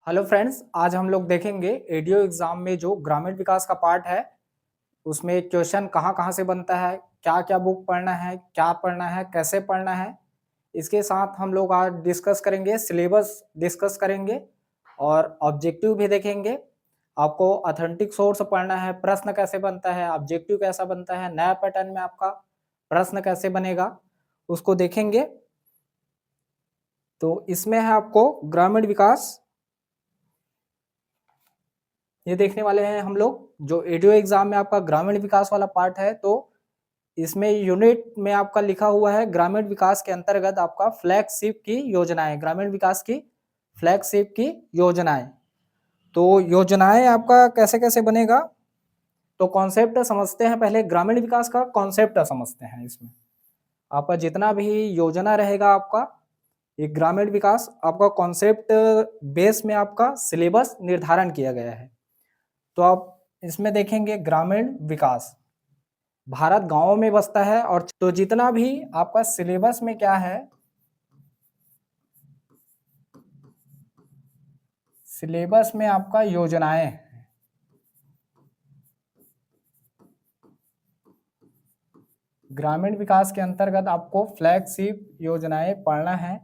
Hello friends, आज हम लोग देखेंगे एडीओ एग्जाम में जो ग्रामीण विकास का पार्ट है, उसमें क्वेश्चन कहाँ-कहाँ से बनता है, क्या-क्या बुक पढ़ना है, क्या पढ़ना है, कैसे पढ़ना है। इसके साथ हम लोग आज डिस्कस करेंगे, सिलेबस डिस्कस करेंगे और ऑब्जेक्टिव भी देखेंगे। आपको ऑथेंटिक सोर्स पढ़ना है, प्रश्न कैसे बनता है, ऑब्जेक्टिव कैसा बनता है, नया पैटर्न में आपका प्रश्न कैसे बनेगा, उसको देखेंगे। तो इसमें है आपको ग्रामीण विकास, ये देखने वाले हैं हम लोग। जो एडीओ एग्जाम में आपका ग्रामीण विकास वाला पार्ट है, तो इसमें यूनिट में आपका लिखा हुआ है ग्रामीण विकास के अंतर्गत आपका फ्लैगशिप की योजनाएं, ग्रामीण विकास की फ्लैगशिप की योजनाएं। तो योजनाएं आपका कैसे कैसे बनेगा, तो कॉन्सेप्ट समझते हैं। पहले ग्रामीण विकास का कॉन्सेप्ट समझते हैं। इसमें आपका जितना भी योजना रहेगा, आपका ये ग्रामीण विकास आपका कॉन्सेप्ट बेस में आपका सिलेबस निर्धारण किया गया है। तो आप इसमें देखेंगे ग्रामीण विकास, भारत गांवों में बसता है। और तो जितना भी आपका सिलेबस में क्या है, सिलेबस में आपका योजनाएं, ग्रामीण विकास के अंतर्गत आपको फ्लैगशिप योजनाएं पढ़ना है।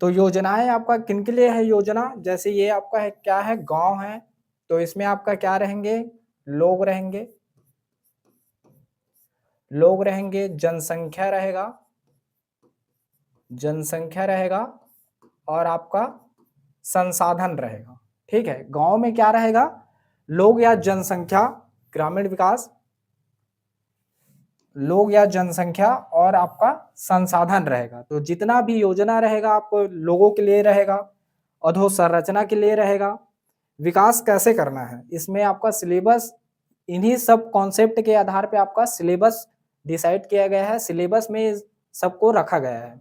तो योजनाएं आपका किन के लिए है योजना, जैसे ये आपका है क्या है, गांव है, तो इसमें आपका क्या रहेंगे, लोग रहेंगे, लोग रहेंगे, जनसंख्या रहेगा, जनसंख्या रहेगा, और आपका संसाधन रहेगा। ठीक है, गांव में क्या रहेगा, लोग या जनसंख्या, ग्रामीण विकास, लोग या जनसंख्या और आपका संसाधन रहेगा। तो जितना भी योजना रहेगा आप लोगों के लिए रहेगा, अधोसंरचना के लिए रहेगा। विकास कैसे करना है, इसमें आपका सिलेबस, इन्हीं सब कॉन्सेप्ट के आधार पे आपका सिलेबस डिसाइड किया गया है, सिलेबस में सबको रखा गया है।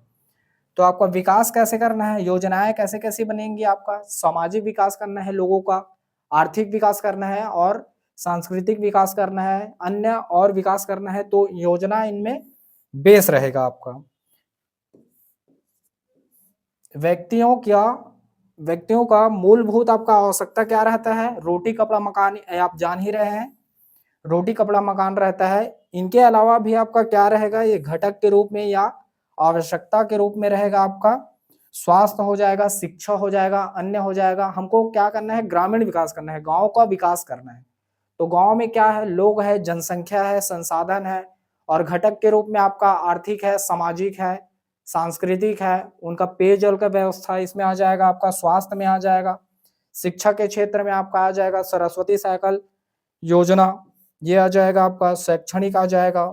तो आपका विकास कैसे करना है, योजनाएं कैसे कैसे बनेंगी, आपका सामाजिक विकास करना है लोगों का, आर्थिक विकास करना है और सांस्कृतिक विकास करना है, अन्य और विकास करना है। तो योजना इनमें बेस रहेगा आपका। व्यक्तियों क्या, व्यक्तियों का मूलभूत आपका आवश्यकता क्या रहता है, रोटी कपड़ा मकान, आप जान ही रहे हैं, रोटी कपड़ा मकान रहता है। इनके अलावा भी आपका क्या रहेगा, ये घटक के रूप में या आवश्यकता के रूप में रहेगा आपका। स्वास्थ्य हो जाएगा, शिक्षा हो जाएगा, अन्य हो जाएगा। हमको क्या करना है, ग्रामीण विकास करना है, गांव का विकास करना है। तो गांव में क्या है, लोग है, जनसंख्या है, संसाधन है, और घटक के रूप में आपका आर्थिक है, सामाजिक है, सांस्कृतिक है, उनका पेयजल का व्यवस्था इसमें आ जाएगा, आपका स्वास्थ्य में आ जाएगा, शिक्षा के क्षेत्र में आपका आ जाएगा सरस्वती साइकिल योजना, ये आ जाएगा आपका शैक्षणिक, आ जाएगा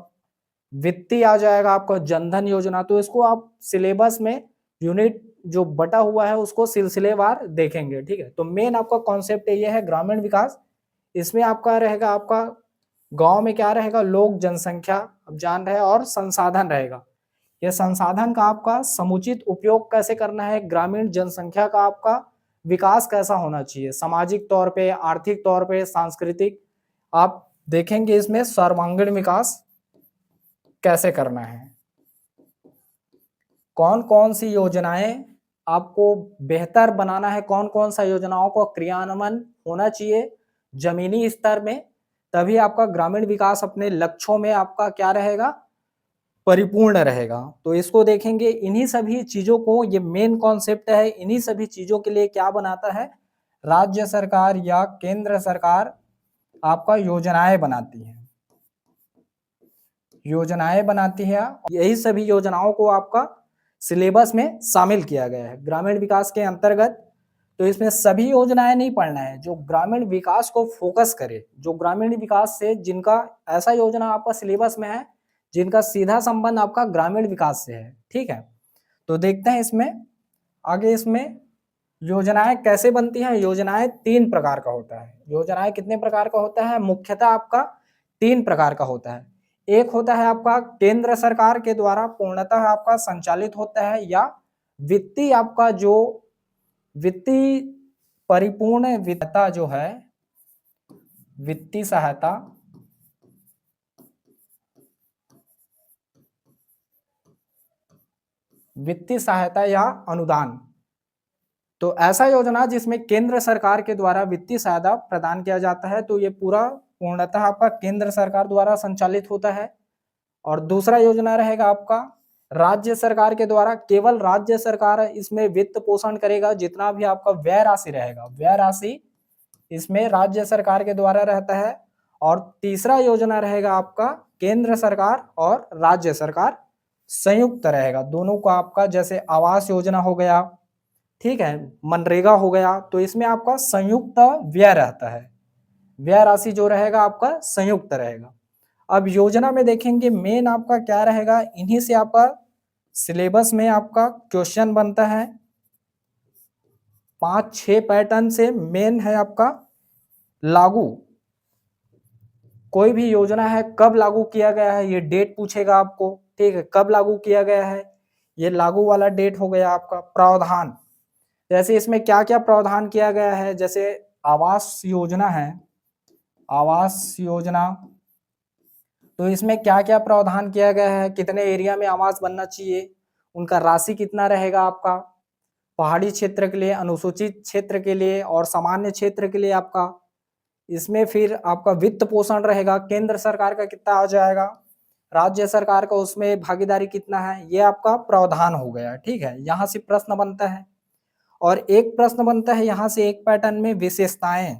वित्तीय, आ जाएगा आपका जनधन योजना। तो इसको आप सिलेबस में यूनिट जो बटा हुआ है उसको सिलसिलेवार देखेंगे। ठीक है, तो मेन आपका कॉन्सेप्ट ये है ग्रामीण विकास। इसमें आपका रहेगा, आपका गांव में क्या रहेगा, लोग, जनसंख्या, अब जान रहे हैं, और संसाधन रहेगा। यह संसाधन का आपका समुचित उपयोग कैसे करना है, ग्रामीण जनसंख्या का आपका विकास कैसा होना चाहिए, सामाजिक तौर पे, आर्थिक तौर पे, सांस्कृतिक, आप देखेंगे इसमें सर्वांगीण विकास कैसे करना है, कौन कौन सी योजनाएं आपको बेहतर बनाना है, कौन कौन सा योजनाओं को क्रियान्वयन होना चाहिए जमीनी स्तर में, तभी आपका ग्रामीण विकास अपने लक्ष्यों में आपका क्या रहेगा, परिपूर्ण रहेगा। तो इसको देखेंगे, इन्हीं सभी चीजों को, ये मेन कॉन्सेप्ट है, इन्हीं सभी चीजों के लिए क्या बनाता है, राज्य सरकार या केंद्र सरकार आपका योजनाएं बनाती है, योजनाएं बनाती है। यही सभी योजनाओं को आपका सिलेबस में शामिल किया गया है ग्रामीण विकास के अंतर्गत। तो इसमें सभी योजनाएं नहीं पढ़ना है, जो ग्रामीण विकास को फोकस करे, जो ग्रामीण विकास से जिनका, ऐसा योजना आपका सिलेबस में है जिनका सीधा संबंध आपका ग्रामीण विकास से है। ठीक है, तो देखते हैं इसमें आगे, इसमें योजनाएं कैसे बनती हैं। योजनाएं तीन प्रकार का होता है, योजनाएं कितने प्रकार का होता है, मुख्यतः आपका तीन प्रकार का होता है। एक होता है आपका केंद्र सरकार के द्वारा पूर्णतः आपका संचालित होता है, या वित्तीय आपका जो वित्तीय परिपूर्ण वित्ता जो है, वित्तीय सहायता, वित्तीय सहायता या अनुदान, तो ऐसा योजना जिसमें केंद्र सरकार के द्वारा वित्तीय सहायता प्रदान किया जाता है, तो ये पूरा पूर्णतः आपका केंद्र सरकार द्वारा संचालित होता है। और दूसरा योजना रहेगा आपका राज्य सरकार के द्वारा, केवल राज्य सरकार इसमें वित्त पोषण करेगा, जितना भी आपका व्यय राशि रहेगा, व्यय राशि इसमें राज्य सरकार के द्वारा रहता है। और तीसरा योजना रहेगा आपका केंद्र सरकार और राज्य सरकार संयुक्त रहेगा, दोनों का आपका, जैसे आवास योजना हो गया, ठीक है, मनरेगा हो गया, तो इसमें आपका संयुक्त व्यय रहता है, व्यय राशि जो रहेगा आपका संयुक्त रहेगा। अब योजना में देखेंगे मेन आपका क्या रहेगा, इन्हीं से आपका सिलेबस में आपका क्वेश्चन बनता है, 5-6 पैटर्न से मेन है आपका लागू। कोई भी योजना है कब लागू किया गया है, ये डेट पूछेगा आपको, ठीक है, कब लागू किया गया है, ये लागू वाला डेट हो गया आपका। प्रावधान, जैसे इसमें क्या क्या प्रावधान किया गया है, जैसे आवास योजना है, आवास योजना, तो इसमें क्या क्या प्रावधान किया गया है, कितने एरिया में आवास बनना चाहिए, उनका राशि कितना रहेगा आपका, पहाड़ी क्षेत्र के लिए, अनुसूचित क्षेत्र के लिए और सामान्य क्षेत्र के लिए आपका। इसमें फिर आपका वित्त पोषण रहेगा, केंद्र सरकार का कितना आ जाएगा, राज्य सरकार का उसमें भागीदारी कितना है, ये आपका प्रावधान हो गया, ठीक है। यहाँ से प्रश्न बनता है। और एक प्रश्न बनता है यहाँ से एक पैटर्न में विशेषताएं,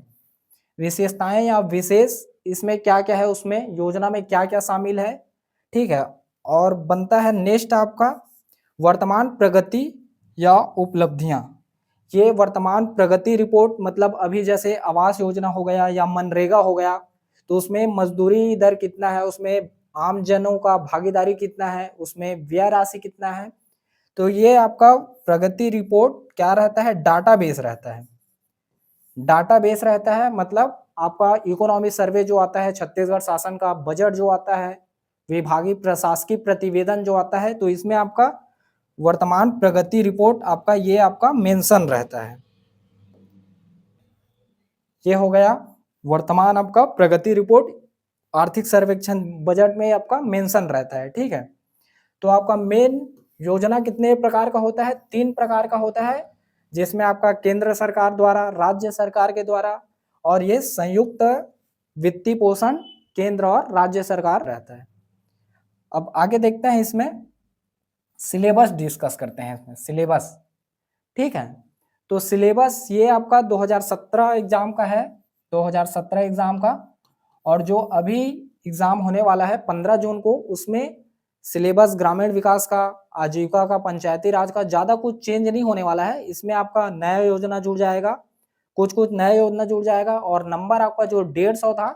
विशेषताएं या विशेष, इसमें क्या क्या है, उसमें योजना में क्या क्या शामिल है, ठीक है। और बनता है नेक्स्ट आपका वर्तमान प्रगति या उपलब्धियां। ये वर्तमान प्रगति रिपोर्ट, मतलब अभी जैसे आवास योजना हो गया या मनरेगा हो गया, तो उसमें मजदूरी दर कितना है, उसमें आम जनों का भागीदारी कितना है, उसमें व्यय राशि कितना है, तो ये आपका प्रगति रिपोर्ट क्या रहता है, डाटाबेस रहता है, डाटाबेस रहता है। मतलब आपका इकोनॉमी सर्वे जो आता है, छत्तीसगढ़ शासन का बजट जो आता है, विभागीय प्रशासकीय प्रतिवेदन जो आता है, तो इसमें आपका वर्तमान प्रगति रिपोर्ट आपका ये आपका मेंशन रहता है। ये हो गया वर्तमान आपका प्रगति रिपोर्ट, आर्थिक सर्वेक्षण बजट में आपका मेंशन रहता है, ठीक है। तो आपका मेन योजना कितने प्रकार का होता है, 3 प्रकार का होता है, जिसमें आपका केंद्र सरकार द्वारा, राज्य सरकार के द्वारा, और ये संयुक्त वित्तीय पोषण केंद्र और राज्य सरकार रहता है। अब आगे देखते हैं, इसमें सिलेबस डिस्कस करते हैं, इसमें सिलेबस, ठीक है। तो सिलेबस ये आपका 2017 एग्जाम का है, 2017 एग्जाम का, और जो अभी एग्जाम होने वाला है 15 जून को, उसमें सिलेबस ग्रामीण विकास का, आजीविका का, पंचायती राज का ज़्यादा कुछ चेंज नहीं होने वाला है। इसमें आपका नया योजना जुड़ जाएगा, कुछ कुछ नया योजना जुड़ जाएगा, और नंबर आपका जो 150 था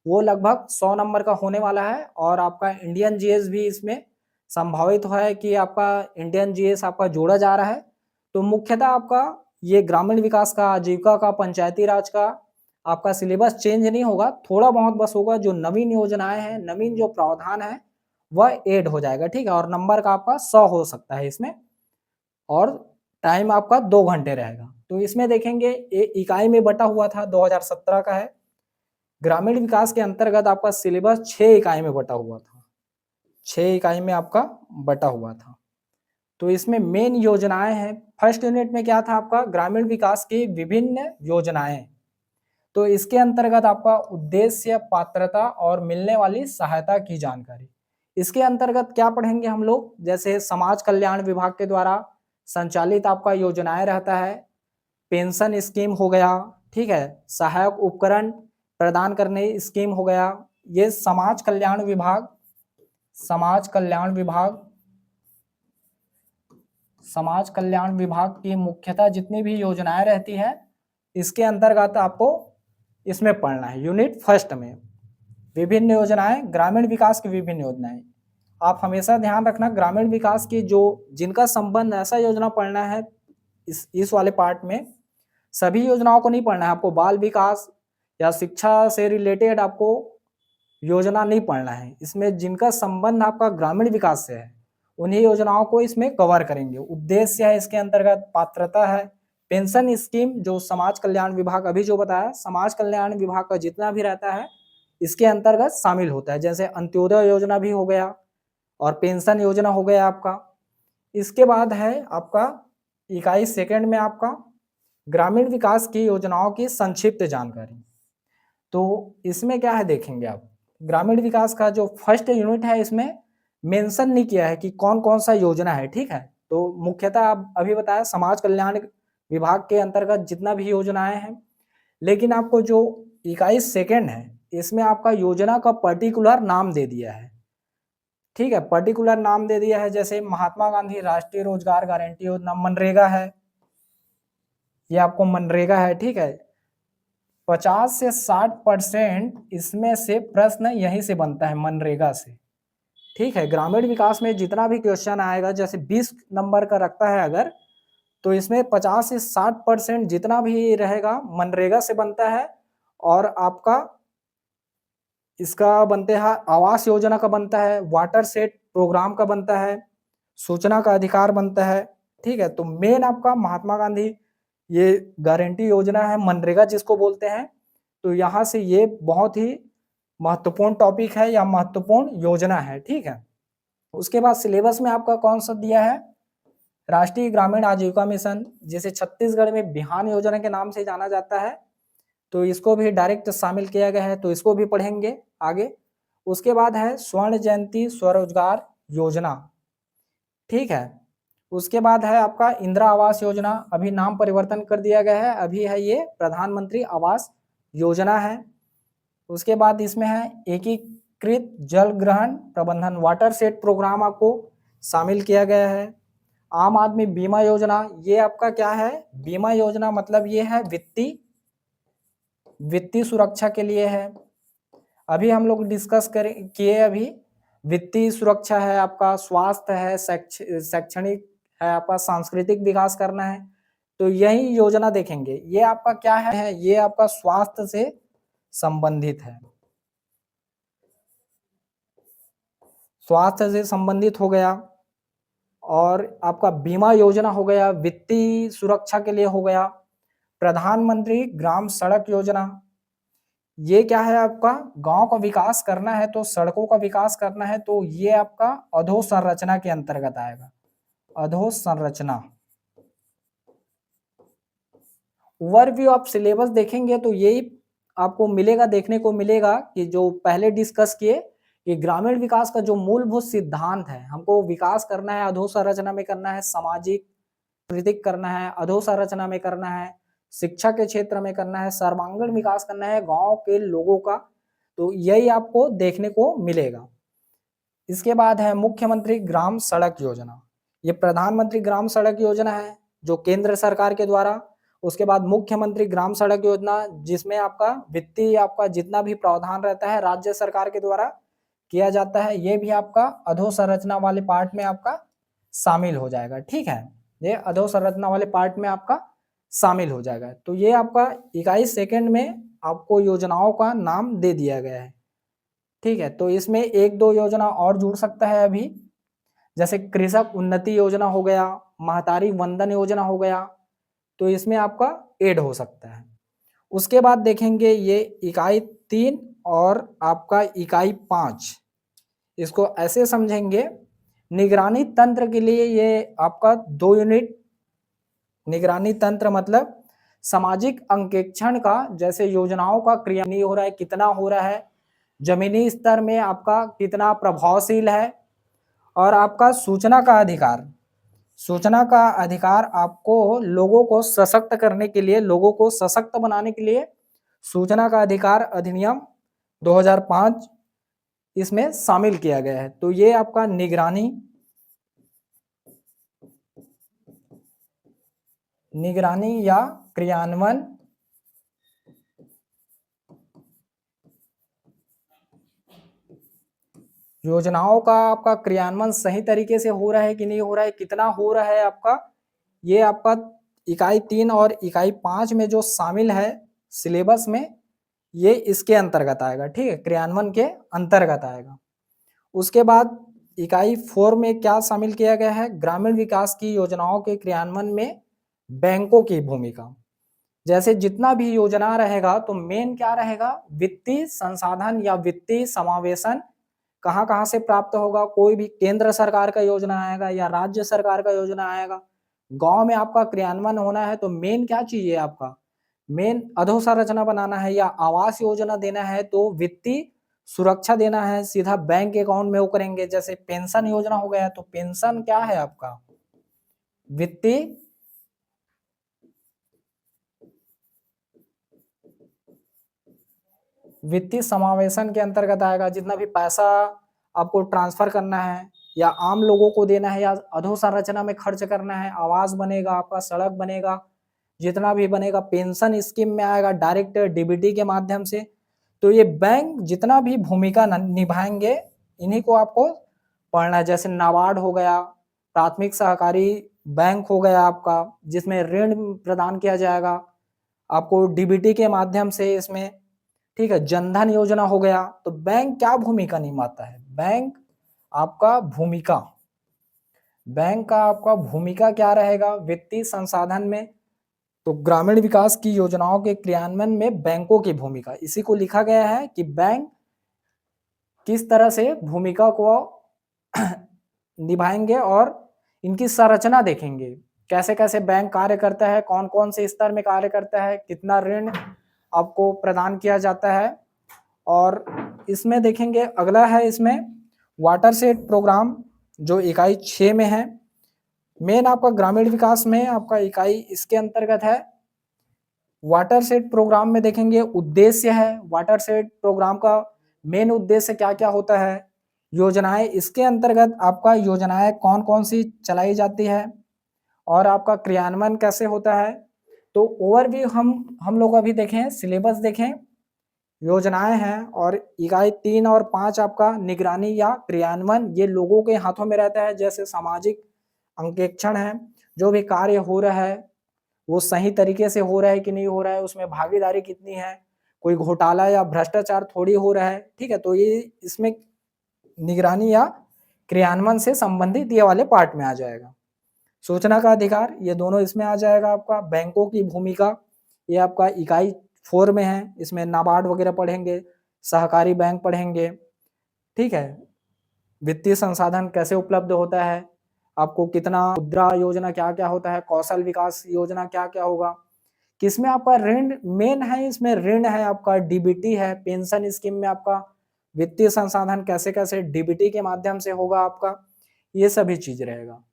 वो लगभग 100 नंबर का होने वाला है। और आपका इंडियन जीएस भी इसमें संभावित है कि आपका इंडियन जीएस आपका जोड़ा जा रहा है। तो मुख्यतः आपका ये ग्रामीण विकास का, आजीविका का, पंचायती राज का आपका सिलेबस चेंज नहीं होगा, थोड़ा बहुत बस होगा, जो नवीन योजनाएं हैं, नवीन जो प्रावधान है वह ऐड हो जाएगा, ठीक है। और नंबर का आपका 100 हो सकता है इसमें, और टाइम आपका 2 घंटे रहेगा। तो इसमें देखेंगे इकाई में बटा हुआ था, 2017 का है। ग्रामीण विकास के अंतर्गत आपका सिलेबस 6 इकाई में बटा हुआ था, 6 इकाई में आपका बटा हुआ था। तो इसमें मेन योजनाएं हैं। फर्स्ट यूनिट में क्या था आपका, ग्रामीण विकास की विभिन्न योजनाएं, तो इसके अंतर्गत आपका उद्देश्य, पात्रता और मिलने वाली सहायता की जानकारी। इसके अंतर्गत क्या पढ़ेंगे हम लोग, जैसे समाज कल्याण विभाग के द्वारा संचालित आपका योजनाएं रहता है, पेंशन स्कीम हो गया, ठीक है, सहायक उपकरण प्रदान करने स्कीम हो गया, ये समाज कल्याण विभाग, समाज कल्याण विभाग, समाज कल्याण विभाग की मुख्यतः जितनी भी योजनाएं रहती है, इसके अंतर्गत आपको इसमें पढ़ना है। यूनिट फर्स्ट में विभिन्न योजनाएं, ग्रामीण विकास की विभिन्न योजनाएं, आप हमेशा ध्यान रखना ग्रामीण विकास की जो जिनका संबंध, ऐसा योजना पढ़ना है इस वाले पार्ट में। सभी योजनाओं को नहीं पढ़ना है आपको, बाल विकास या शिक्षा से रिलेटेड आपको योजना नहीं पढ़ना है। इसमें जिनका संबंध आपका ग्रामीण विकास से है उन्हीं योजनाओं को इसमें कवर करेंगे। उद्देश्य है इसके अंतर्गत, पात्रता है, पेंशन स्कीम जो समाज कल्याण विभाग अभी जो बताया, समाज कल्याण विभाग का जितना भी रहता है इसके अंतर्गत शामिल होता है, जैसे अंत्योदय योजना भी हो गया और पेंशन योजना हो गया आपका। इसके बाद है आपका इकाई सेकंड में आपका ग्रामीण विकास की योजनाओं की संक्षिप्त जानकारी। तो इसमें क्या है देखेंगे आप, ग्रामीण विकास का जो फर्स्ट यूनिट है इसमें मेंशन नहीं किया है कि कौन कौन सा योजना है, ठीक है। तो मुख्यतः आप अभी बताया समाज कल्याण विभाग के अंतर्गत जितना भी योजनाएं हैं, लेकिन आपको जो इकाई सेकंड है इसमें आपका योजना का पर्टिकुलर नाम दे दिया है, ठीक है। पर्टिकुलर नाम दे दिया है, जैसे महात्मा गांधी राष्ट्रीय रोजगार गारंटी योजना मनरेगा है, ये आपको मनरेगा है, ठीक है। 50 से 60% इसमें से प्रश्न यहीं से बनता है, मनरेगा से, ठीक है। ग्रामीण विकास में जितना भी क्वेश्चन आएगा, जैसे 20 नंबर का रखता है अगर, तो इसमें 50 से 60% जितना भी रहेगा मनरेगा से बनता है, और आपका इसका बनते हैं आवास योजना का बनता है, वाटर सेट प्रोग्राम का बनता है, सूचना का अधिकार बनता है, ठीक है। तो मेन आपका महात्मा गांधी ये गारंटी योजना है, मनरेगा जिसको बोलते हैं। तो यहाँ से ये बहुत ही महत्वपूर्ण टॉपिक है या महत्वपूर्ण योजना है, ठीक है। उसके बाद सिलेबस में आपका कौन सा दिया है, राष्ट्रीय ग्रामीण आजीविका मिशन, जिसे छत्तीसगढ़ में बिहान योजना के नाम से जाना जाता है, तो इसको भी डायरेक्ट शामिल किया गया है, तो इसको भी पढ़ेंगे आगे। उसके बाद है स्वर्ण जयंती स्वरोजगार योजना, ठीक है। उसके बाद है आपका इंदिरा आवास योजना, अभी नाम परिवर्तन कर दिया गया है, अभी है ये प्रधानमंत्री आवास योजना है। उसके बाद इसमें है एकीकृत जल ग्रहण प्रबंधन, वाटर सेट प्रोग्राम आपको शामिल किया गया है। आम आदमी बीमा योजना, ये आपका क्या है, बीमा योजना मतलब ये है वित्तीय सुरक्षा के लिए है। अभी हम लोग डिस्कस करें किए, अभी वित्तीय सुरक्षा है आपका, स्वास्थ्य है, शैक्षणिक है आपका, सांस्कृतिक विकास करना है, तो यही योजना देखेंगे। ये आपका क्या है, ये आपका स्वास्थ्य से संबंधित है, स्वास्थ्य से संबंधित हो गया। और आपका बीमा योजना हो गया, वित्तीय सुरक्षा के लिए हो गया। प्रधानमंत्री ग्राम सड़क योजना, ये क्या है आपका, गांव का विकास करना है तो सड़कों का विकास करना है, तो ये आपका अधोसंरचना के अंतर्गत आएगा, अधोसंरचना। ओवरव्यू आप सिलेबस देखेंगे तो यही आपको मिलेगा, देखने को मिलेगा कि जो पहले डिस्कस किए कि ग्रामीण विकास का जो मूलभूत सिद्धांत है, हमको विकास करना है, अधोसंरचना में करना है, सामाजिक सांस्कृतिक करना है, अधोसंरचना में करना है, शिक्षा के क्षेत्र में करना है, सर्वांगीण विकास करना है गांव के लोगों का, तो यही आपको देखने को मिलेगा। इसके बाद है मुख्यमंत्री ग्राम सड़क योजना, ये प्रधानमंत्री ग्राम सड़क योजना है जो केंद्र सरकार के द्वारा। उसके बाद मुख्यमंत्री ग्राम सड़क योजना, जिसमें आपका वित्तीय आपका जितना भी प्रावधान रहता है राज्य सरकार के द्वारा किया जाता है, ये भी आपका अधोसंरचना वाले पार्ट में आपका शामिल हो जाएगा, ठीक है। ये अधोसंरचना वाले पार्ट में आपका शामिल हो जाएगा। तो ये आपका इकाई सेकंड में आपको योजनाओं का नाम दे दिया गया है, ठीक है। तो इसमें एक दो योजना और जुड़ सकता है अभी, जैसे कृषक उन्नति योजना हो गया, महतारी वंदन योजना हो गया, तो इसमें आपका ऐड हो सकता है। उसके बाद देखेंगे ये इकाई 3 और आपका इकाई 5, इसको ऐसे समझेंगे, निगरानी तंत्र के लिए ये आपका 2 यूनिट। निगरानी तंत्र मतलब सामाजिक अंकेक्षण का, जैसे योजनाओं का क्रियान्वयन हो रहा है, कितना हो रहा है, जमीनी स्तर में आपका कितना प्रभावशील है। और आपका सूचना का अधिकार, सूचना का अधिकार आपको लोगों को सशक्त करने के लिए, लोगों को सशक्त बनाने के लिए सूचना का अधिकार अधिनियम 2005 इसमें शामिल किया गया है। तो ये आपका निगरानी या क्रियान्वयन योजनाओं का आपका क्रियान्वयन सही तरीके से हो रहा है कि नहीं हो रहा है, कितना हो रहा है आपका, ये आपका इकाई 3 और इकाई 5 में जो शामिल है सिलेबस में, ये इसके अंतर्गत आएगा, ठीक है, क्रियान्वयन के अंतर्गत आएगा। उसके बाद इकाई 4 में क्या शामिल किया गया है, ग्रामीण विकास की योजनाओं के क्रियान्वयन में बैंकों की भूमिका। जैसे जितना भी योजना रहेगा तो मेन क्या रहेगा, वित्तीय संसाधन या वित्तीय समावेशन कहाँ कहाँ से प्राप्त होगा, कोई भी केंद्र सरकार का योजना आएगा या राज्य सरकार का योजना आएगा, गांव में आपका क्रियान्वयन होना है तो मेन क्या चाहिए आपका, मेन अधोसंरचना बनाना है या आवास योजना देना है तो वित्तीय सुरक्षा देना है, सीधा बैंक अकाउंट में वो करेंगे। जैसे पेंशन योजना हो गया तो पेंशन क्या है आपका, वित्तीय वित्तीय समावेशन के अंतर्गत आएगा। जितना भी पैसा आपको ट्रांसफर करना है या आम लोगों को देना है या अधोसंरचना में खर्च करना है, आवास बनेगा आपका, सड़क बनेगा, जितना भी बनेगा पेंशन स्कीम में आएगा डायरेक्ट डीबीटी के माध्यम से। तो ये बैंक जितना भी भूमिका निभाएंगे इन्हीं को आपको पढ़ना है। जैसे नाबार्ड हो गया, प्राथमिक सहकारी बैंक हो गया आपका, जिसमें ऋण प्रदान किया जाएगा आपको डीबीटी के माध्यम से इसमें, ठीक है। जनधन योजना हो गया। तो बैंक क्या भूमिका निभाता है, आपका भूमिका बैंक का आपका भूमिका क्या रहेगा वित्तीय संसाधन में। तो ग्रामीण विकास की योजनाओं के क्रियान्वयन में बैंकों की भूमिका, इसी को लिखा गया है कि बैंक किस तरह से भूमिका को निभाएंगे और इनकी संरचना देखेंगे, कैसे कैसे बैंक कार्य करता है, कौन कौन से स्तर में कार्य करता है, कितना ऋण आपको प्रदान किया जाता है। और इसमें देखेंगे अगला है इसमें वाटरशेड प्रोग्राम जो इकाई 6 में है। मेन आपका ग्रामीण विकास में आपका इकाई इसके अंतर्गत है। वाटरशेड प्रोग्राम में देखेंगे उद्देश्य है, वाटरशेड प्रोग्राम का मेन उद्देश्य क्या क्या होता है, योजनाएं इसके अंतर्गत आपका योजनाएं कौन कौन सी चलाई जाती है और आपका क्रियान्वयन कैसे होता है। तो ओवरव्यू हम लोग अभी देखें, सिलेबस देखें, योजनाएं हैं और इकाई 3 और 5 आपका निगरानी या क्रियान्वयन ये लोगों के हाथों में रहता है। जैसे सामाजिक अंकेक्षण है, जो भी कार्य हो रहा है वो सही तरीके से हो रहा है कि नहीं हो रहा है, उसमें भागीदारी कितनी है, कोई घोटाला या भ्रष्टाचार थोड़ी हो रहा है, ठीक है। तो ये इसमें निगरानी या क्रियान्वयन से संबंधित ये वाले पार्ट में आ जाएगा। सूचना का अधिकार ये दोनों इसमें आ जाएगा आपका। बैंकों की भूमिका ये आपका इकाई 4 में है, इसमें नाबार्ड वगैरह पढ़ेंगे, सहकारी बैंक पढ़ेंगे, ठीक है। वित्तीय संसाधन कैसे उपलब्ध होता है, आपको कितना, मुद्रा योजना क्या क्या होता है, कौशल विकास योजना क्या क्या होगा, किसमें आपका ऋण मेन है, इसमें ऋण है आपका, डीबीटी है, पेंशन स्कीम में आपका वित्तीय संसाधन कैसे कैसे डीबीटी के माध्यम से होगा आपका, ये सभी चीज रहेगा।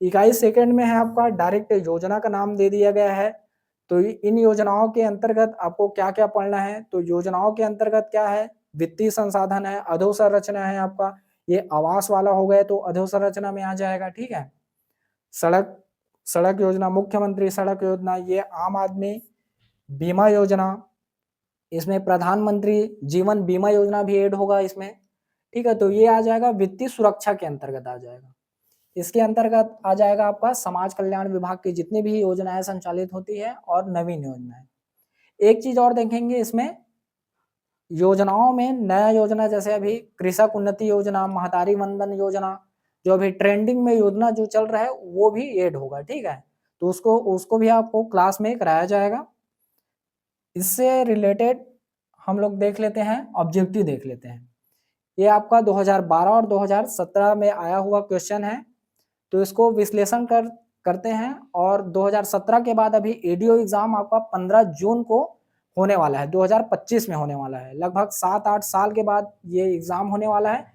इकाई सेकंड में है आपका डायरेक्ट योजना का नाम दे दिया गया है। तो इन योजनाओं के अंतर्गत आपको क्या क्या पढ़ना है, तो योजनाओं के अंतर्गत क्या है, वित्तीय संसाधन है, अधोसंरचना है आपका, ये आवास वाला हो गया तो अधोसंरचना में आ जाएगा, ठीक है। सड़क सड़क योजना, मुख्यमंत्री सड़क योजना, ये आम आदमी बीमा योजना, इसमें प्रधानमंत्री जीवन बीमा योजना भी ऐड होगा इसमें, ठीक है। तो ये आ जाएगा वित्तीय सुरक्षा के अंतर्गत आ जाएगा। इसके अंतर्गत आ जाएगा आपका समाज कल्याण विभाग की जितनी भी योजनाएं संचालित होती है और नवीन योजनाएं। एक चीज और देखेंगे इसमें योजनाओं में, नया योजना जैसे अभी कृषक उन्नति योजना, महतारी वंदन योजना, जो अभी ट्रेंडिंग में योजना जो चल रहा है वो भी ऐड होगा, ठीक है। तो उसको भी आपको क्लास में कराया जाएगा। इससे रिलेटेड हम लोग देख लेते हैं, ऑब्जेक्टिव देख लेते हैं। ये आपका 2012 और 2017 में आया हुआ क्वेश्चन है, तो इसको विश्लेषण करते हैं। और 2017 के बाद अभी एडीओ एग्जाम आपका 15 जून को होने वाला है, 2025 में होने वाला है, लगभग 7-8 साल के बाद ये एग्जाम होने वाला है।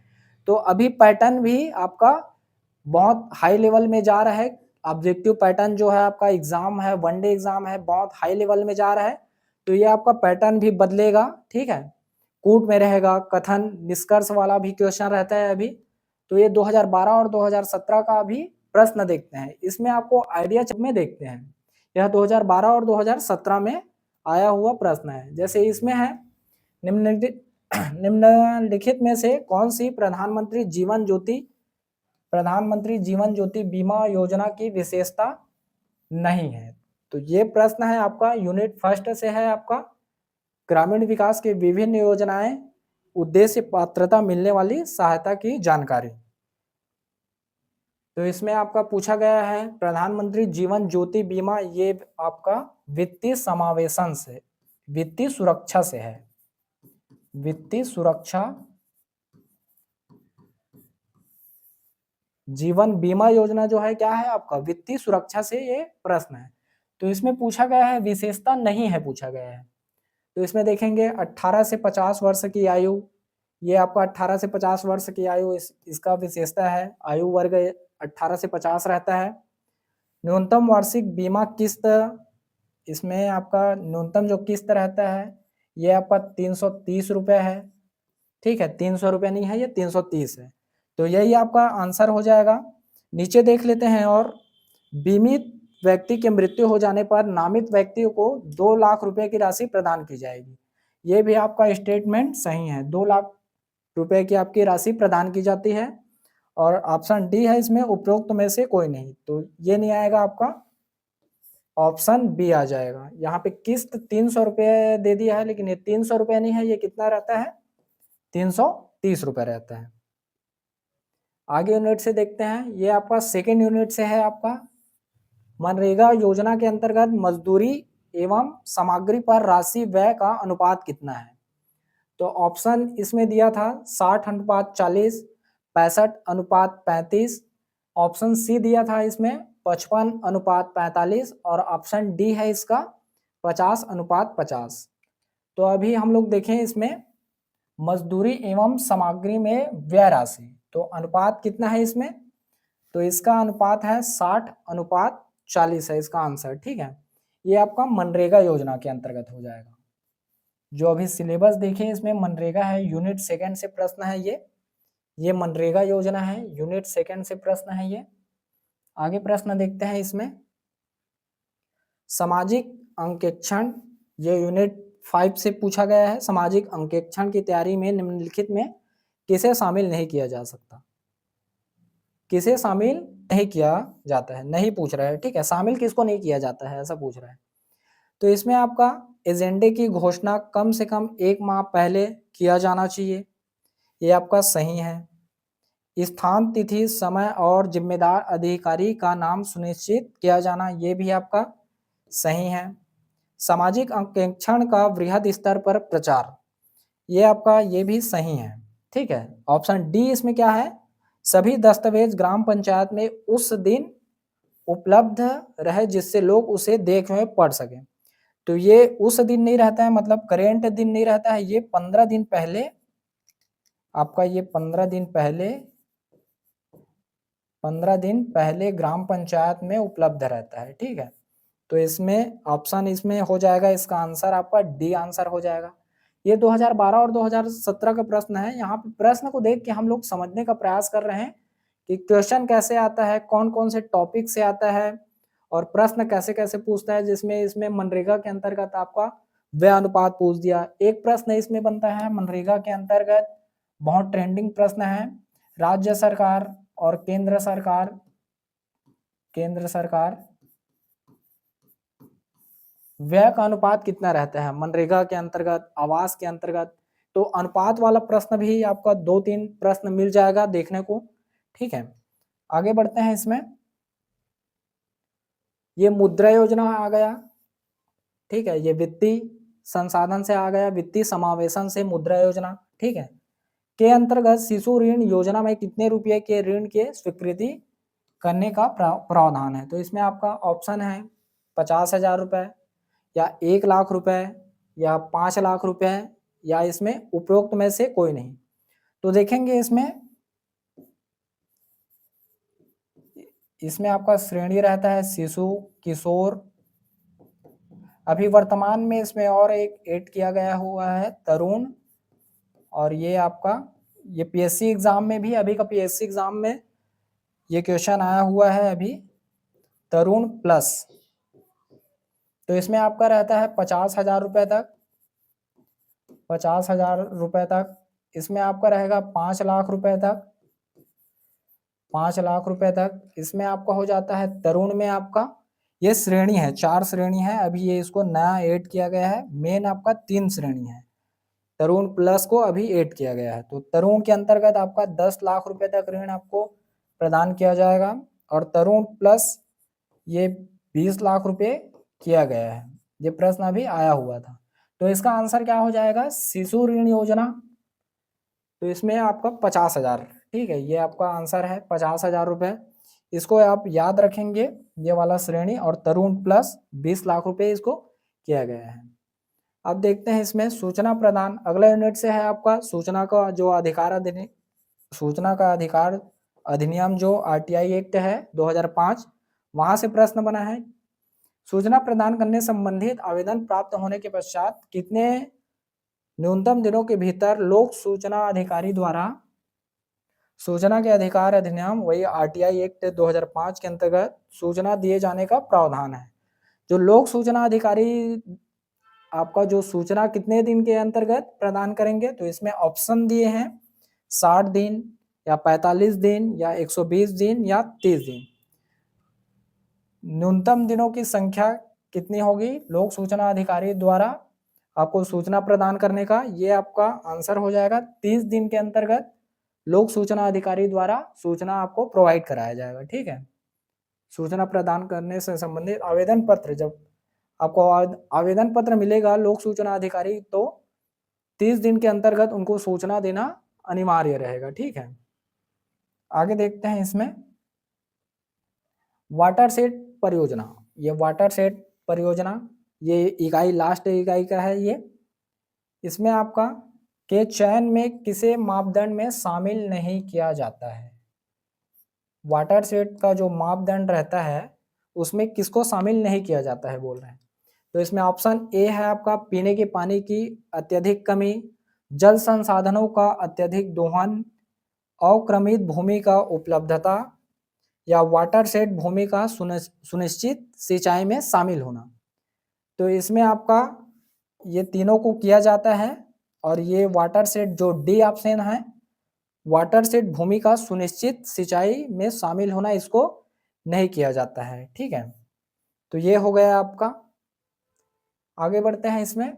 तो अभी पैटर्न भी आपका बहुत हाई लेवल में जा रहा है। ऑब्जेक्टिव पैटर्न जो है आपका एग्जाम है, वनडे एग्जाम है, बहुत हाई लेवल में जा रहा है। तो ये आपका पैटर्न भी बदलेगा, ठीक है। कूट में रहेगा, कथन निष्कर्ष वाला भी क्वेश्चन रहता है अभी। तो ये 2012 और 2017 का भी प्रश्न देखते हैं, इसमें आपको आइडिया में देखते हैं। यह 2012 और 2017 में आया हुआ प्रश्न है। जैसे इसमें है निम्नलिखित में से कौन सी प्रधानमंत्री जीवन ज्योति बीमा योजना की विशेषता नहीं है। तो ये प्रश्न है आपका यूनिट फर्स्ट से है आपका, ग्रामीण विकास की विभिन्न योजनाएं, उद्देश्य, पात्रता, मिलने वाली सहायता की जानकारी। तो इसमें आपका पूछा गया है प्रधानमंत्री जीवन ज्योति बीमा, ये आपका वित्तीय समावेशन से, वित्तीय सुरक्षा से है, वित्तीय सुरक्षा जीवन बीमा योजना जो है क्या है आपका वित्तीय सुरक्षा से ये प्रश्न है। तो इसमें पूछा गया है, विशेषता नहीं है पूछा गया है। तो इसमें देखेंगे 18 से 50 वर्ष की आयु, ये आपका 18 से 50 वर्ष की आयु इसका विशेषता है, आयु वर्ग 18 से 50 रहता है। न्यूनतम वार्षिक बीमा किस्त, इसमें आपका न्यूनतम जो किस्त रहता है ये आपका 330 रुपये है, ठीक है, 300 रुपये नहीं है, ये 330 है। तो यही आपका आंसर हो जाएगा। नीचे देख लेते हैं, और बीमित व्यक्ति की मृत्यु हो जाने पर नामित व्यक्ति को 2 लाख रुपए की राशि प्रदान की जाएगी। ये भी आपका स्टेटमेंट सही है, 2 लाख रुपए की आपकी राशि प्रदान की जाती है। और ऑप्शन डी है इसमें उपरोक्त में से कोई नहीं, तो ये नहीं आएगा आपका, ऑप्शन बी आ जाएगा। यहाँ पे किस्त 300 रुपये दे दिया है, लेकिन ये 300 रुपये नहीं है, ये कितना रहता है 330 रुपये रहता है। आगे यूनिट से देखते हैं, ये आपका सेकेंड यूनिट से है आपका, मनरेगा योजना के अंतर्गत मजदूरी एवं सामग्री पर राशि व्यय का अनुपात कितना है। तो ऑप्शन इसमें दिया था 60:40, 65:35, ऑप्शन सी दिया था इसमें 55:45, और ऑप्शन डी है इसका 50:50। तो अभी हम लोग देखें इसमें मजदूरी एवं सामग्री में व्यय राशि, तो अनुपात कितना है इसमें, तो इसका अनुपात है 60:40 है इसका आंसर, ठीक है। ये आपका मनरेगा योजना के अंतर्गत हो जाएगा। जो अभी सिलेबस देखें इसमें मनरेगा है, यूनिट सेकंड से प्रश्न है ये मनरेगा योजना है, यूनिट सेकंड से प्रश्न है ये। आगे प्रश्न देखते हैं इसमें, सामाजिक अंकेक्षण, ये यूनिट 5 से पूछा गया है। सामाजिक अंकेक्षण की तैयारी में निम्नलिखित में किसे शामिल नहीं किया जा सकता, किसे शामिल नहीं किया जाता है, नहीं पूछ रहा है, ठीक है, शामिल किसको नहीं किया जाता है ऐसा पूछ रहा है। तो इसमें आपका एजेंडे की घोषणा कम से कम 1 माह पहले किया जाना चाहिए, ये आपका सही है। स्थान, तिथि, समय और जिम्मेदार अधिकारी का नाम सुनिश्चित किया जाना, ये भी आपका सही है। सामाजिक अंकेक्षण का वृहद स्तर पर प्रचार, ये आपका ये भी सही है, ठीक है। ऑप्शन डी इसमें क्या है, सभी दस्तावेज ग्राम पंचायत में उस दिन उपलब्ध रहे जिससे लोग उसे देख में पढ़ सकें। तो ये उस दिन नहीं रहता है, मतलब करेंट दिन नहीं रहता है, ये 15 दिन पहले आपका, ये 15 दिन पहले ग्राम पंचायत में उपलब्ध रहता है, ठीक है। तो इसमें ऑप्शन इसमें हो जाएगा, इसका आंसर आपका डी आंसर हो जाएगा। ये 2012 और 2017 का प्रश्न है। यहाँ पे प्रश्न को देख के हम लोग समझने का प्रयास कर रहे हैं कि क्वेश्चन कैसे आता है, कौन कौन से टॉपिक से आता है, और प्रश्न कैसे कैसे पूछता है, जिसमें इसमें मनरेगा के अंतर्गत आपका व्यय अनुपात पूछ दिया। एक प्रश्न इसमें बनता है मनरेगा के अंतर्गत, बहुत ट्रेंडिंग प्रश्न है, राज्य सरकार और केंद्र सरकार व्यय का अनुपात कितना रहता है मनरेगा के अंतर्गत, आवास के अंतर्गत। तो अनुपात वाला प्रश्न भी आपका 2-3 प्रश्न मिल जाएगा देखने को, ठीक है। आगे बढ़ते हैं इसमें, ये मुद्रा योजना आ गया, ठीक है, ये वित्तीय संसाधन से आ गया, वित्तीय समावेशन से मुद्रा योजना, ठीक है, के अंतर्गत शिशु ऋण योजना में कितने रुपए के ऋण के स्वीकृति करने का प्रावधान है। तो इसमें आपका ऑप्शन है 50,000 रुपए, या 1 लाख रुपए, या 5 लाख रुपए, या इसमें उपरोक्त में से कोई नहीं। तो देखेंगे इसमें आपका श्रेणी रहता है शिशु, किशोर, अभी वर्तमान में इसमें और एक ऐड किया गया हुआ है तरुण, और ये आपका ये पीएससी एग्जाम में भी, अभी का पीएससी एग्जाम में ये क्वेश्चन आया हुआ है अभी, तरुण प्लस। तो इसमें आपका रहता है 50,000 रुपए तक, 50,000 रुपए तक। इसमें आपका रहेगा 5 लाख रुपए तक, 5 लाख रुपए तक। इसमें आपका हो जाता है तरुण में आपका, ये श्रेणी है, 4 श्रेणी है, अभी ये इसको नया ऐड किया गया है, मेन आपका 3 श्रेणी है, तरुण प्लस को अभी ऐड किया गया है। तो तरुण के अंतर्गत आपका 10 लाख रुपए तक ऋण आपको प्रदान किया जाएगा, और तरुण प्लस ये 20 लाख रुपए किया गया है। ये प्रश्न अभी आया हुआ था। तो इसका आंसर क्या हो जाएगा, शिशु ऋण योजना, तो इसमें आपका 50,000 ठीक है, ये आपका आंसर है 50,000 रुपये। इसको आप याद रखेंगे, ये वाला श्रेणी, और तरुण प्लस 20 लाख रुपए इसको किया गया है। अब देखते हैं इसमें सूचना प्रदान, अगला यूनिट से है आपका सूचना का जो अधिकार अधिनियम, सूचना का अधिकार अधिनियम जो आरटीआई एक्ट है 2005, वहां से प्रश्न बना है। सूचना प्रदान करने संबंधित आवेदन प्राप्त होने के पश्चात कितने न्यूनतम दिनों के भीतर लोक सूचना अधिकारी द्वारा सूचना के अधिकार अधिनियम वही आरटीआई एक्ट 2005 के अंतर्गत सूचना दिए जाने का प्रावधान है। जो लोक सूचना अधिकारी आपका जो सूचना कितने दिन के अंतर्गत प्रदान करेंगे, तो इसमें ऑप्शन दिए हैं 60 दिन या 45 दिन या 120 दिन या 30 दिन। न्यूनतम दिनों की संख्या कितनी होगी लोक सूचना अधिकारी द्वारा आपको सूचना प्रदान करने का, ये आपका आंसर हो जाएगा 30 दिन के अंतर्गत लोक सूचना अधिकारी द्वारा सूचना आपको प्रोवाइड कराया जाएगा। ठीक है, सूचना प्रदान करने से संबंधित आवेदन पत्र, जब आपको आवेदन पत्र मिलेगा लोक सूचना अधिकारी, तो 30 दिन के अंतर्गत उनको सूचना देना अनिवार्य रहेगा। ठीक है, आगे देखते हैं इसमें वाटरशेड परियोजना। ये वाटरशेड परियोजना, ये इकाई लास्ट इकाई का है ये। इसमें आपका के चयन में किसे मापदंड में शामिल नहीं किया जाता है। वाटरशेड का जो मापदंड रहता है उसमें किसको शामिल नहीं किया जाता है बोल रहे हैं। तो इसमें ऑप्शन ए है आपका पीने के पानी की अत्यधिक कमी, जल संसाधनों का अत्यधिक दोहन, अवक्रमित भूमि का उपलब्धता, या वाटरशेड भूमि का सुनिश्चित सिंचाई में शामिल होना। तो इसमें आपका ये तीनों को किया जाता है, और ये वाटरशेड जो डी ऑप्शन है, वाटरशेड भूमि का सुनिश्चित सिंचाई में शामिल होना, इसको नहीं किया जाता है। ठीक है, तो ये हो गया आपका। आगे बढ़ते हैं इसमें।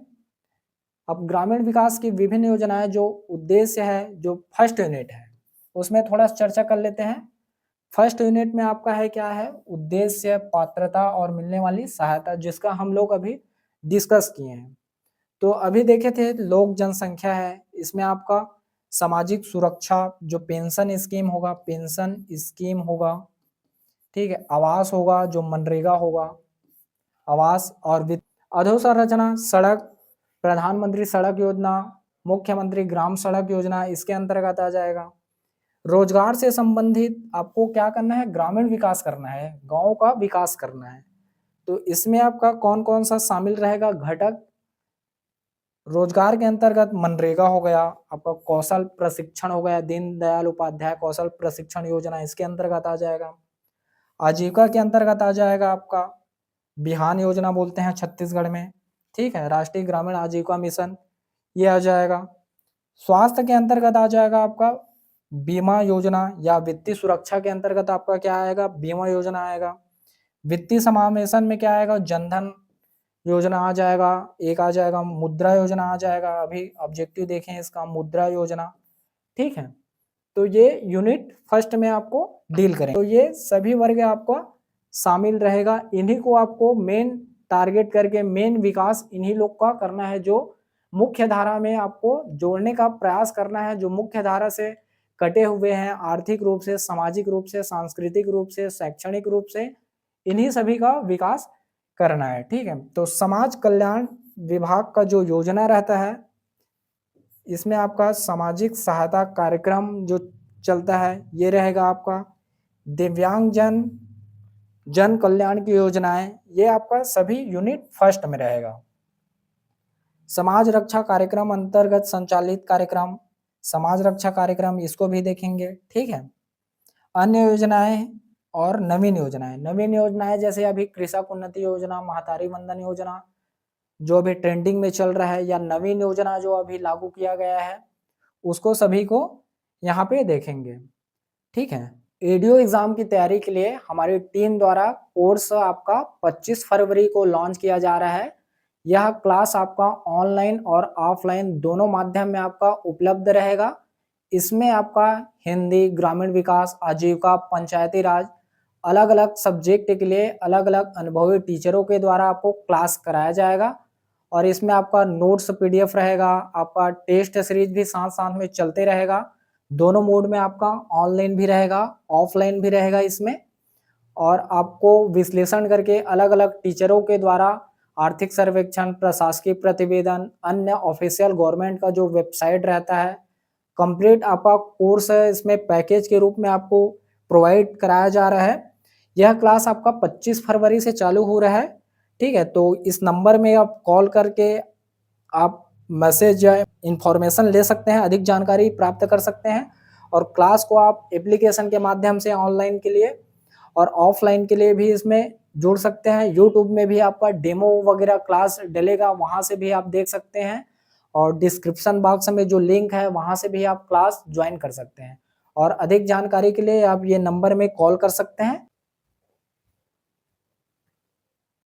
अब ग्रामीण विकास की विभिन्न योजनाएं जो उद्देश्य है, जो फर्स्ट यूनिट है उसमें थोड़ा चर्चा कर लेते हैं। फर्स्ट यूनिट में आपका है क्या है, उद्देश्य, पात्रता और मिलने वाली सहायता, जिसका हम लोग अभी डिस्कस किए हैं। तो अभी देखे थे लोक जनसंख्या है, इसमें आपका सामाजिक सुरक्षा जो पेंशन स्कीम होगा, पेंशन स्कीम होगा। ठीक है, आवास होगा जो मनरेगा होगा, आवास और वित्त, अधोसंरचना, सड़क, प्रधानमंत्री सड़क योजना, मुख्यमंत्री ग्राम सड़क योजना इसके अंतर्गत आ जाएगा। रोजगार से संबंधित आपको क्या करना है, ग्रामीण विकास करना है, गांव का विकास करना है। तो इसमें आपका कौन कौन सा शामिल रहेगा घटक, रोजगार के अंतर्गत मनरेगा हो गया, आपका कौशल प्रशिक्षण हो गया, दीनदयाल उपाध्याय कौशल प्रशिक्षण योजना इसके अंतर्गत आ जाएगा। आजीविका के अंतर्गत आ जाएगा आपका बिहान योजना बोलते हैं छत्तीसगढ़ में। ठीक है, राष्ट्रीय ग्रामीण आजीविका मिशन ये आ जाएगा। स्वास्थ्य के अंतर्गत आ जाएगा आपका बीमा योजना, या वित्तीय सुरक्षा के अंतर्गत आपका क्या आएगा, बीमा योजना आएगा। वित्तीय समावेशन में क्या आएगा, जनधन योजना आ जाएगा, एक आ जाएगा मुद्रा योजना आ जाएगा, अभी ऑब्जेक्टिव देखें इसका मुद्रा योजना। ठीक है, तो ये यूनिट फर्स्ट में आपको डील करें। तो ये सभी वर्ग आपको शामिल रहेगा, इन्हीं को आपको मेन टारगेट करके मेन विकास इन्हीं लोग का करना है, जो मुख्य धारा में आपको जोड़ने का प्रयास करना है, जो मुख्य धारा से कटे हुए हैं आर्थिक रूप से, सामाजिक रूप से, सांस्कृतिक रूप से, शैक्षणिक रूप से, इन्हीं सभी का विकास करना है। ठीक है, तो समाज कल्याण विभाग का जो योजना रहता है, इसमें आपका सामाजिक सहायता कार्यक्रम जो चलता है ये रहेगा आपका, दिव्यांग जन कल्याण की योजनाएं, ये आपका सभी यूनिट फर्स्ट में रहेगा। समाज रक्षा कार्यक्रम अंतर्गत संचालित कार्यक्रम, समाज रक्षा कार्यक्रम इसको भी देखेंगे। ठीक है, अन्य योजनाएं और नवीन योजनाएं जैसे अभी कृषक उन्नति योजना, महतारी वंदन योजना जो अभी ट्रेंडिंग में चल रहा है, या नवीन योजना जो अभी लागू किया गया है, उसको सभी को यहाँ पे देखेंगे। ठीक है, एडीओ एग्जाम की तैयारी के लिए हमारी टीम द्वारा कोर्स आपका 25 फरवरी को लॉन्च किया जा रहा है। यह क्लास आपका ऑनलाइन और ऑफलाइन दोनों माध्यम में आपका उपलब्ध रहेगा। इसमें आपका हिंदी, ग्रामीण विकास, आजीविका, पंचायती राज, अलग अलग सब्जेक्ट के लिए अलग अलग अनुभवी टीचरों के द्वारा आपको क्लास कराया जाएगा, और इसमें आपका नोट्स पीडीएफ रहेगा, आपका टेस्ट सीरीज भी साथ साथ में चलते रहेगा, दोनों मोड में आपका ऑनलाइन भी रहेगा, ऑफलाइन भी रहेगा इसमें। और आपको विश्लेषण करके अलग-अलग टीचरों के द्वारा आर्थिक सर्वेक्षण, प्रशासकीय प्रतिवेदन, अन्य ऑफिशियल गवर्नमेंट का जो वेबसाइट रहता है, कंप्लीट आपका कोर्स है, इसमें पैकेज के रूप में आपको प्रोवाइड कराया जा रहा है। यह क्लास आपका 25 फरवरी से चालू हो रहा है, ठीक है? तो इस नंबर में आप कॉल करके आप मैसेज या इन्फॉर्मेशन ले सकते हैं, अधिक जानकारी प्राप्त कर सकते हैं और क्लास को आप एप्लीकेशन के माध्यम से ऑनलाइन के लिए और ऑफलाइन के लिए भी इसमें जुड़ सकते हैं। यूट्यूब में भी आपका डेमो वगैरह क्लास डलेगा, वहाँ से भी आप देख सकते हैं और डिस्क्रिप्शन बॉक्स में जो लिंक है वहाँ से भी आप क्लास ज्वाइन कर सकते हैं और अधिक जानकारी के लिए आप ये नंबर में कॉल कर सकते हैं।